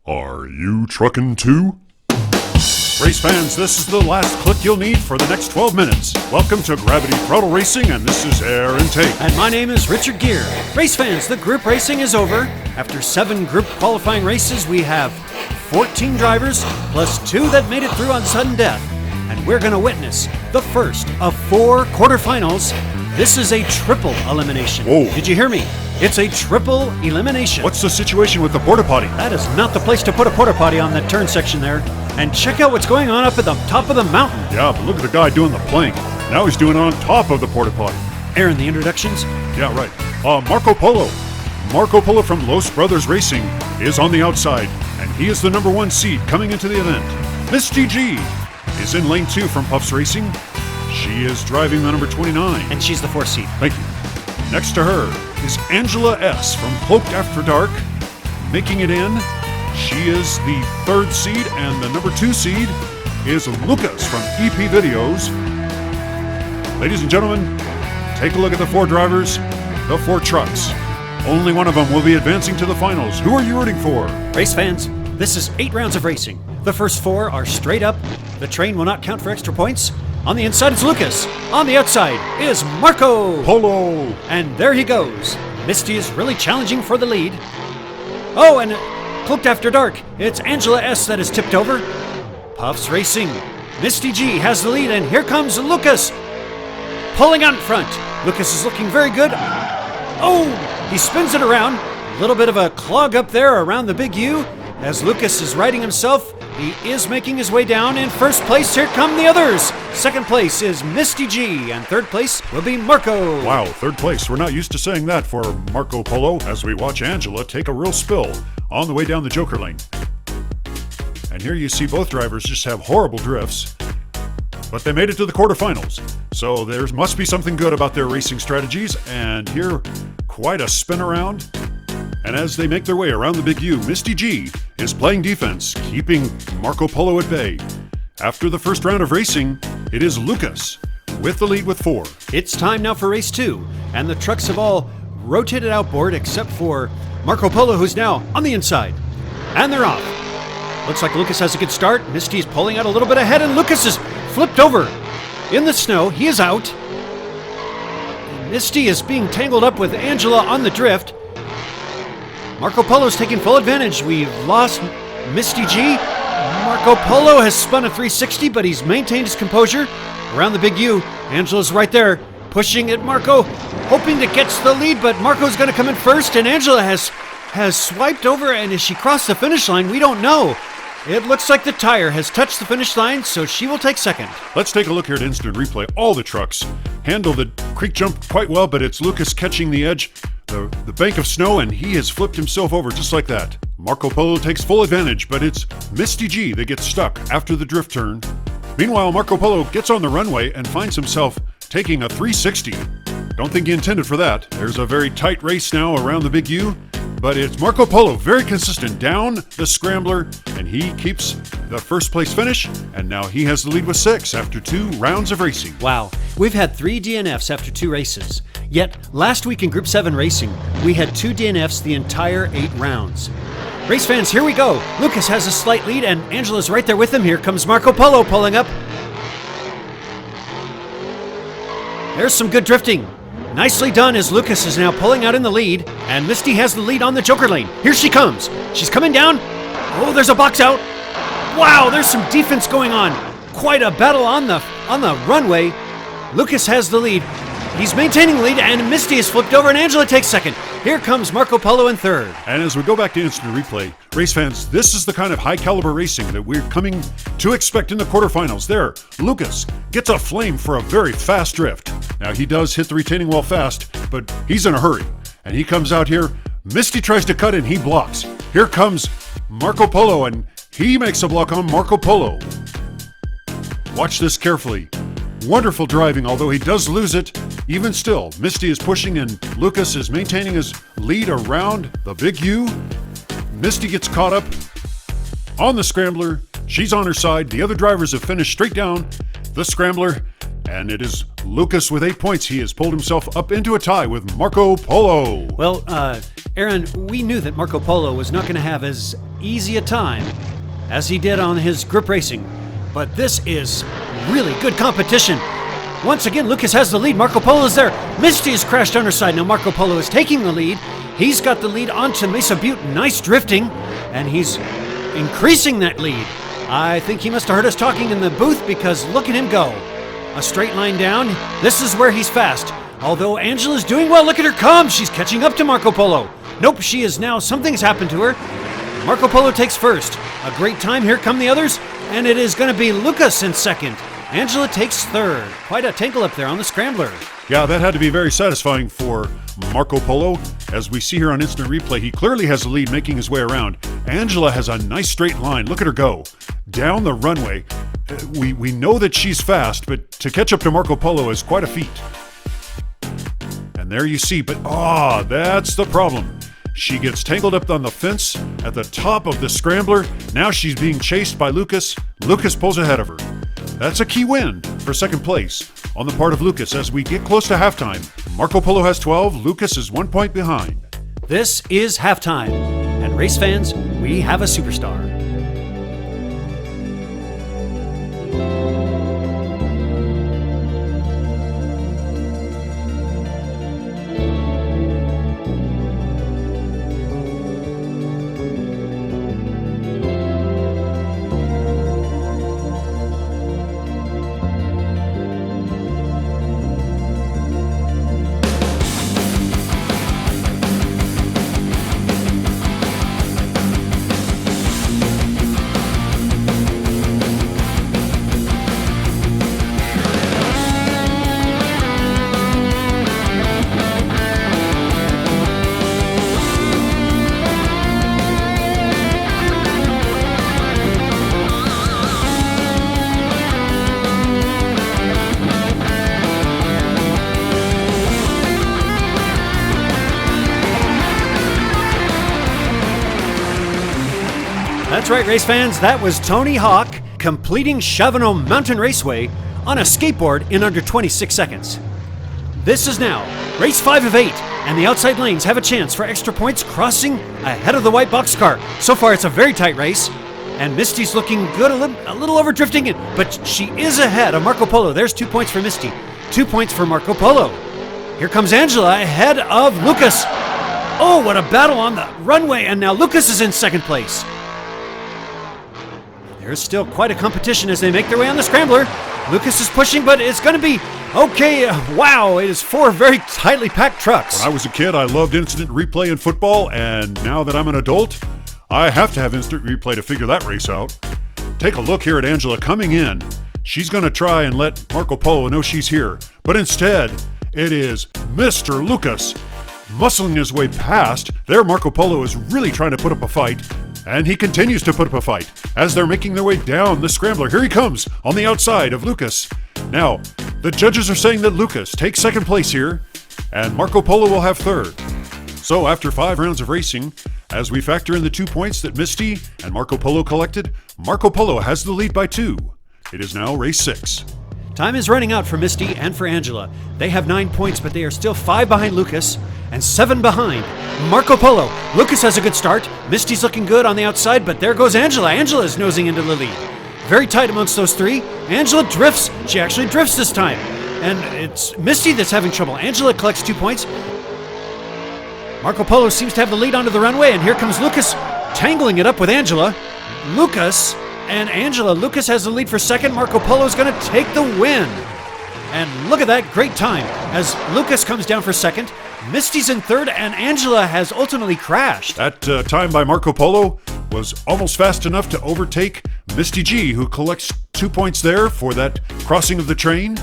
Are you truckin' too? Race fans, this is the last click you'll need for the next 12 minutes. Welcome to Gravity Throttle Racing, and this is Aaron Tate. And my name is Richard Gere. Race fans, the group racing is over. After 7 group qualifying races, we have 14 drivers, plus 2 that made it through on sudden death. And we're going to witness the first of 4 quarterfinals. This is a triple elimination. Whoa. Did you hear me? It's a triple elimination. What's the situation with the porta potty? That is not the place to put a porta potty on that turn section there. And check out what's going on up at the top of the mountain. Yeah, but look at the guy doing the plank. Now he's doing it on top of the porta potty. Aaron, the introductions? Yeah, right. Marco Polo. Marco Polo from Los Brothers Racing is on the outside, and he is the number 1 seed coming into the event. Misty G is in lane 2 from Puffs Racing. She is driving the number 29. And she's the 4th seed. Thank you. Next to her is Angela S. from Cloaked After Dark. Making it in, she is the 3rd seed, and the number 2 seed is Lucas from EP Videos. Ladies and gentlemen, take a look at the 4 drivers, the 4 trucks. Only one of them will be advancing to the finals. Who are you rooting for? Race fans, this is 8 rounds of racing. The first 4 are straight up. The train will not count for extra points. On the inside, it's Lucas. On the outside is Marco Polo. And there he goes. Misty is really challenging for the lead. Oh, and Cloaked After Dark, it's Angela S. that is tipped over. Puffs Racing. Misty G has the lead, and here comes Lucas. Pulling out in front. Lucas is looking very good. Oh, he spins it around. A little bit of a clog up there around the big U. As Lucas is riding himself, he is making his way down. In first place, here come the others. Second place is Misty G, and third place will be Marco. Wow, 3rd place. We're not used to saying that for Marco Polo as we watch Angela take a real spill on the way down the Joker lane. And here you see both drivers just have horrible drifts, but they made it to the quarterfinals. So there must be something good about their racing strategies, and here, quite a spin around. And as they make their way around the big U, Misty G is playing defense, keeping Marco Polo at bay. After the first round of racing, it is Lucas with the lead with 4. It's time now for race 2, and the trucks have all rotated outboard except for Marco Polo, who's now on the inside. And they're off. Looks like Lucas has a good start. Misty is pulling out a little bit ahead, and Lucas is flipped over in the snow. He is out. Misty is being tangled up with Angela on the drift. Marco Polo's taking full advantage. We've lost Misty G. Marco Polo has spun a 360, but he's maintained his composure. Around the big U, Angela's right there, pushing at Marco, hoping to catch the lead, but Marco's going to come in first, and Angela has swiped over, and as she crossed the finish line, we don't know. It looks like the tire has touched the finish line, so she will take second. Let's take a look here at instant replay. All the trucks handle the creek jump quite well, but it's Lucas catching the edge, the bank of snow, and he has flipped himself over just like that. Marco Polo takes full advantage, but it's Misty G that gets stuck after the drift turn. Meanwhile, Marco Polo gets on the runway and finds himself taking a 360. Don't think he intended for that. There's a very tight race now around the big U, but it's Marco Polo, very consistent down the scrambler, and he keeps the first place finish, and now he has the lead with 6 after 2 rounds of racing. Wow, we've had 3 DNFs after 2 races. Yet, last week in Group 7 racing, we had 2 DNFs the entire 8 rounds. Race fans, here we go. Lucas has a slight lead, and Angela's right there with him. Here comes Marco Polo pulling up. There's some good drifting. Nicely done as Lucas is now pulling out in the lead, and Misty has the lead on the Joker lane. Here she comes. She's coming down. Oh, there's a box out. Wow, there's some defense going on. Quite a battle on the runway. Lucas has the lead. He's maintaining the lead, and Misty is flipped over, and Angela takes second. Here comes Marco Polo in third. And as we go back to instant replay, race fans, this is the kind of high-caliber racing that we're coming to expect in the quarterfinals. There, Lucas gets a flame for a very fast drift. Now, he does hit the retaining wall fast, but he's in a hurry. And he comes out here. Misty tries to cut in. He blocks. Here comes Marco Polo, and he makes a block on Marco Polo. Watch this carefully. Wonderful driving, although he does lose it. Even still, Misty is pushing and Lucas is maintaining his lead around the big U. Misty gets caught up on the scrambler. She's on her side. The other drivers have finished straight down the scrambler, and it is Lucas with 8 points. He has pulled himself up into a tie with Marco Polo. Well, Aaron, we knew that Marco Polo was not going to have as easy a time as he did on his grip racing, but this is really good competition. Once again, Lucas has the lead. Marco Polo is there. Misty has crashed on her side. Now Marco Polo is taking the lead. He's got the lead onto Mesa Butte. Nice drifting, and he's increasing that lead. I think he must have heard us talking in the booth because look at him go. A straight line down. This is where he's fast. Although Angela's doing well, look at her come. She's catching up to Marco Polo. Nope, she is now. Something's happened to her. Marco Polo takes first. A great time. Here come the others. And it is going to be Lucas in second. Angela takes third. Quite a tangle up there on the scrambler. Yeah, that had to be very satisfying for Marco Polo. As we see here on instant replay, he clearly has the lead making his way around. Angela has a nice straight line. Look at her go. Down the runway. We know that she's fast, but to catch up to Marco Polo is quite a feat. And there you see, but that's the problem. She gets tangled up on the fence at the top of the scrambler. Now she's being chased by Lucas. Lucas pulls ahead of her. That's a key win for second place on the part of Lucas as we get close to halftime. Marco Polo has 12, Lucas is 1 point behind. This is halftime, and race fans, we have a superstar. That's right, race fans. That was Tony Hawk completing Shavano Mountain Raceway on a skateboard in under 26 seconds. This is now race 5 of 8, and the outside lanes have a chance for extra points crossing ahead of the white boxcar. So far, it's a very tight race, and Misty's looking good, a little over drifting, but she is ahead of Marco Polo. There's 2 points for Misty, 2 points for Marco Polo. Here comes Angela ahead of Lucas. Oh, what a battle on the runway, and now Lucas is in second place. There's still quite a competition as they make their way on the scrambler. Lucas is pushing, but it's going to be okay. Wow, it is 4 very tightly packed trucks. When I was a kid, I loved instant replay in football, and now that I'm an adult, I have to have instant replay to figure that race out. Take a look here at Angela coming in. She's going to try and let Marco Polo know she's here, but instead, it is Mr. Lucas muscling his way past. There, Marco Polo is really trying to put up a fight. And he continues to put up a fight as they're making their way down the scrambler. Here he comes on the outside of Lucas. Now, the judges are saying that Lucas takes second place here, and Marco Polo will have third. So after 5 rounds of racing, as we factor in the 2 points that Misty and Marco Polo collected, Marco Polo has the lead by 2. It is now race 6. Time is running out for Misty and for Angela. They have 9 points, but they are still 5 behind Lucas and 7 behind Marco Polo. Lucas has a good start. Misty's looking good on the outside, but there goes Angela. Angela is nosing into the lead. Very tight amongst those 3. Angela drifts. She actually drifts this time. And it's Misty that's having trouble. Angela collects 2 points. Marco Polo seems to have the lead onto the runway, and here comes Lucas tangling it up with Angela. Lucas and Angela. Lucas has the lead for second. Marco Polo is going to take the win. And look at that great time as Lucas comes down for second. Misty's in third, and Angela has ultimately crashed. That time by Marco Polo was almost fast enough to overtake Misty G, who collects 2 points there for that crossing of the train.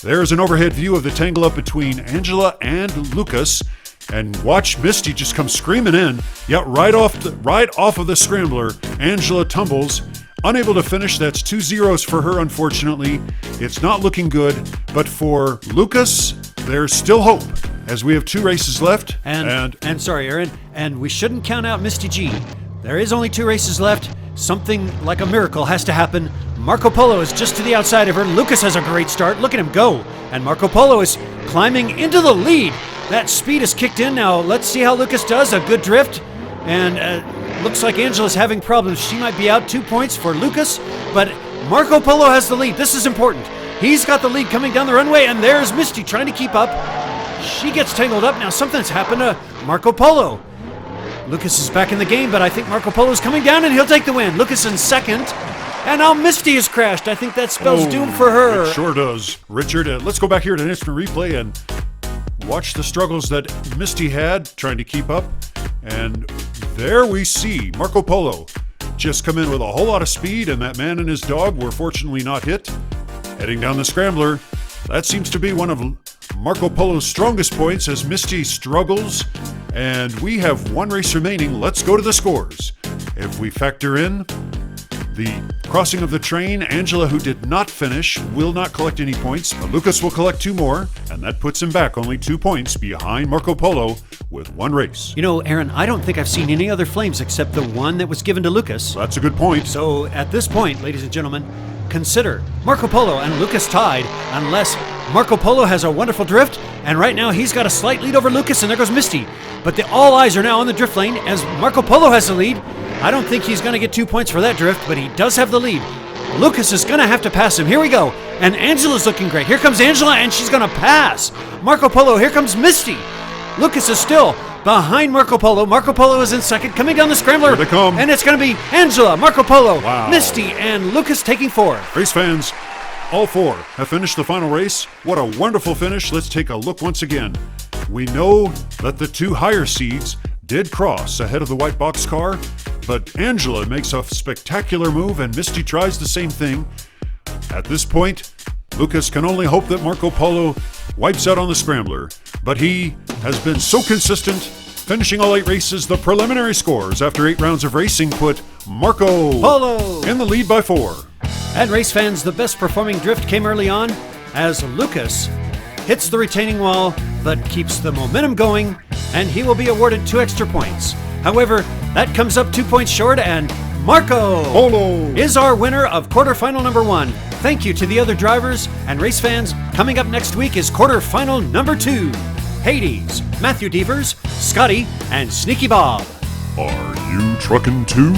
There's an overhead view of the tangle up between Angela and Lucas. And watch Misty just come screaming in. Yeah, right off of the scrambler, Angela tumbles. Unable to finish. That's 2 zeros for her, unfortunately. It's not looking good. But for Lucas, there's still hope, as we have 2 races left. And sorry, Aaron, and we shouldn't count out Misty G. There is only 2 races left. Something like a miracle has to happen. Marco Polo is just to the outside of her. Lucas has a great start. Look at him go. And Marco Polo is climbing into the lead. That speed is kicked in now. Let's see how Lucas does. A good drift. And looks like Angela's having problems. She might be out. 2 points for Lucas. But Marco Polo has the lead. This is important. He's got the lead coming down the runway. And there's Misty trying to keep up. She gets tangled up. Now something's happened to Marco Polo. Lucas is back in the game, but I think Marco Polo's coming down and he'll take the win. Lucas in second. And now Misty has crashed. I think that spells doom for her. It sure does. Richard, let's go back here to an instant replay and watch the struggles that Misty had trying to keep up. And there we see Marco Polo just come in with a whole lot of speed, and that man and his dog were fortunately not hit. Heading down the scrambler, that seems to be one of Marco Polo's strongest points as Misty struggles. And we have one race remaining. Let's go to the scores. If we factor in the crossing of the train, Angela, who did not finish, will not collect any points, but Lucas will collect 2 more, and that puts him back only 2 points behind Marco Polo with 1 race. You know, Aaron, I don't think I've seen any other flames except the one that was given to Lucas. That's a good point. So at this point, ladies and gentlemen, consider Marco Polo and Lucas tied unless Marco Polo has a wonderful drift, and right now he's got a slight lead over Lucas, and there goes Misty. But all eyes are now on the drift lane as Marco Polo has the lead. I don't think he's going to get 2 points for that drift, but he does have the lead. Lucas is going to have to pass him. Here we go. And Angela's looking great. Here comes Angela, and she's going to pass Marco Polo. Here comes Misty. Lucas is still behind Marco Polo. Marco Polo is in second, coming down the scrambler. Here they come. And it's going to be Angela, Marco Polo, Wow. Misty, and Lucas taking 4. Race fans, all 4 have finished the final race. What a wonderful finish. Let's take a look once again. We know that the 2 higher seeds did cross ahead of the white box car, but Angela makes a spectacular move and Misty tries the same thing. At this point, Lucas can only hope that Marco Polo wipes out on the scrambler, but he has been so consistent, finishing all 8 races. The preliminary scores after 8 rounds of racing put Marco Polo in the lead by 4. And race fans, the best performing drift came early on as Lucas hits the retaining wall but keeps the momentum going, and he will be awarded 2 extra points. However, that comes up 2 points short, and Marco Polo is our winner of quarterfinal number 1. Thank you to the other drivers and race fans. Coming up next week is quarterfinal number 2. Hades, Matthew Devers, Scotty, and Sneaky Bob. Are you trucking too?